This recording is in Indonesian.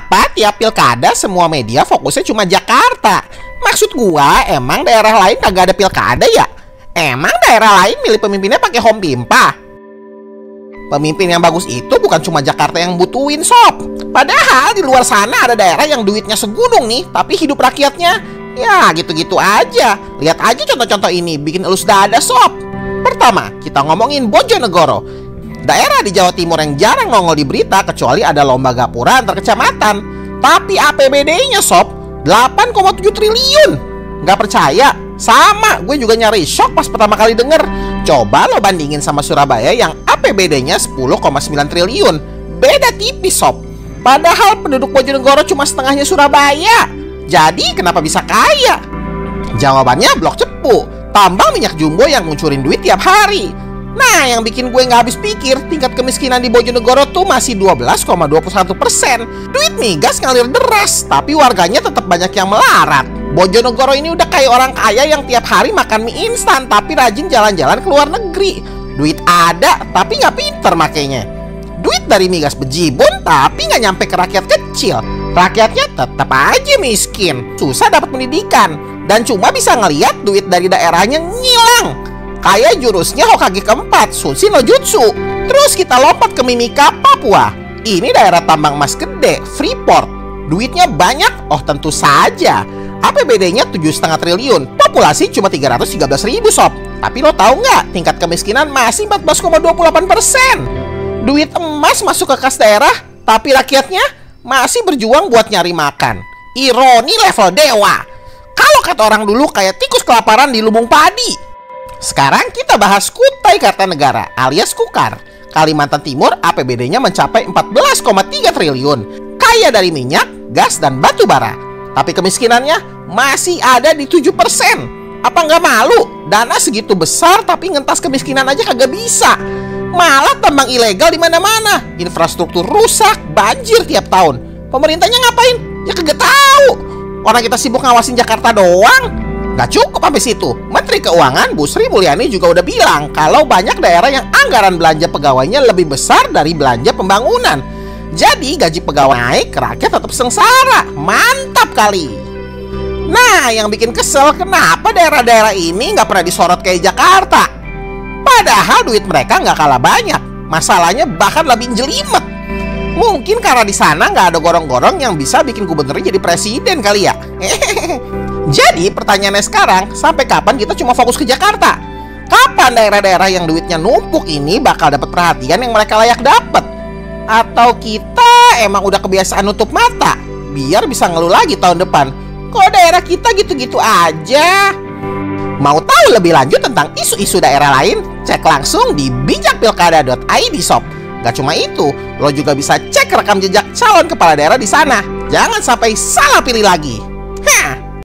Kenapa tiap pilkada semua media fokusnya cuma Jakarta? Maksud gua, emang daerah lain kagak ada pilkada ya? Emang daerah lain milih pemimpinnya pakai home pimpa? Pemimpin yang bagus itu bukan cuma Jakarta yang butuhin, sob. Padahal di luar sana ada daerah yang duitnya segunung nih, tapi hidup rakyatnya ya gitu-gitu aja. Lihat aja contoh-contoh ini, bikin elus dada, sob. Pertama, kita ngomongin Bojonegoro. Daerah di Jawa Timur yang jarang nongol di berita kecuali ada lomba gapura antar kecamatan. Tapi APBD-nya, sob, 8,7 triliun. Nggak percaya? Sama, gue juga nyari shock pas pertama kali denger. Coba lo bandingin sama Surabaya yang APBD-nya 10,9 triliun. Beda tipis, sob. Padahal penduduk Bojonegoro cuma setengahnya Surabaya. Jadi kenapa bisa kaya? Jawabannya blok cepu, tambang minyak jumbo yang ngucurin duit tiap hari. Nah, yang bikin gue nggak habis pikir, tingkat kemiskinan di Bojonegoro tuh masih 12,21%. Duit migas ngalir deras, tapi warganya tetap banyak yang melarat. Bojonegoro ini udah kayak orang kaya yang tiap hari makan mie instan, tapi rajin jalan-jalan ke luar negeri. Duit ada, tapi nggak pinter makainya. Duit dari migas bejibun, tapi nggak nyampe ke rakyat kecil. Rakyatnya tetap aja miskin, susah dapat pendidikan, dan cuma bisa ngeliat duit dari daerahnya ngilang. Kayak jurusnya Hokage keempat, Sushi no Jutsu. Terus kita lompat ke Mimika, Papua. Ini daerah tambang emas gede, Freeport. Duitnya banyak? Oh tentu saja. APBD-nya 7,5 triliun. Populasi cuma 313.000, sob. Tapi lo tahu nggak, tingkat kemiskinan masih 14,28%. Duit emas masuk ke kas daerah, tapi rakyatnya masih berjuang buat nyari makan. Ironi level dewa. Kalau kata orang dulu kayak tikus kelaparan di lubung padi. Sekarang kita bahas Kutai Kartanegara alias Kukar. Kalimantan Timur APBD-nya mencapai 14,3 triliun. Kaya dari minyak, gas, dan batu bara. Tapi kemiskinannya masih ada di 7%. Apa nggak malu? Dana segitu besar tapi ngentas kemiskinan aja kagak bisa. Malah tambang ilegal di mana-mana. Infrastruktur rusak, banjir tiap tahun. Pemerintahnya ngapain? Ya kagak tahu. Orang kita sibuk ngawasin Jakarta doang. Gak cukup sampai situ. Menteri Keuangan Bu Sri Mulyani juga udah bilang kalau banyak daerah yang anggaran belanja pegawainya lebih besar dari belanja pembangunan. Jadi gaji pegawai naik, rakyat tetap sengsara. Mantap kali. Nah, yang bikin kesel, kenapa daerah-daerah ini nggak pernah disorot kayak Jakarta? Padahal duit mereka nggak kalah banyak. Masalahnya bahkan lebih jelimet. Mungkin karena di sana nggak ada gorong-gorong yang bisa bikin gubernurnya jadi presiden kali ya. Jadi pertanyaannya sekarang, sampai kapan kita cuma fokus ke Jakarta? Kapan daerah-daerah yang duitnya numpuk ini bakal dapat perhatian yang mereka layak dapat? Atau kita emang udah kebiasaan nutup mata biar bisa ngeluh lagi tahun depan? Kok daerah kita gitu-gitu aja? Mau tahu lebih lanjut tentang isu-isu daerah lain? Cek langsung di bijakpilkada.id, sob. Gak cuma itu, lo juga bisa cek rekam jejak calon kepala daerah di sana. Jangan sampai salah pilih lagi.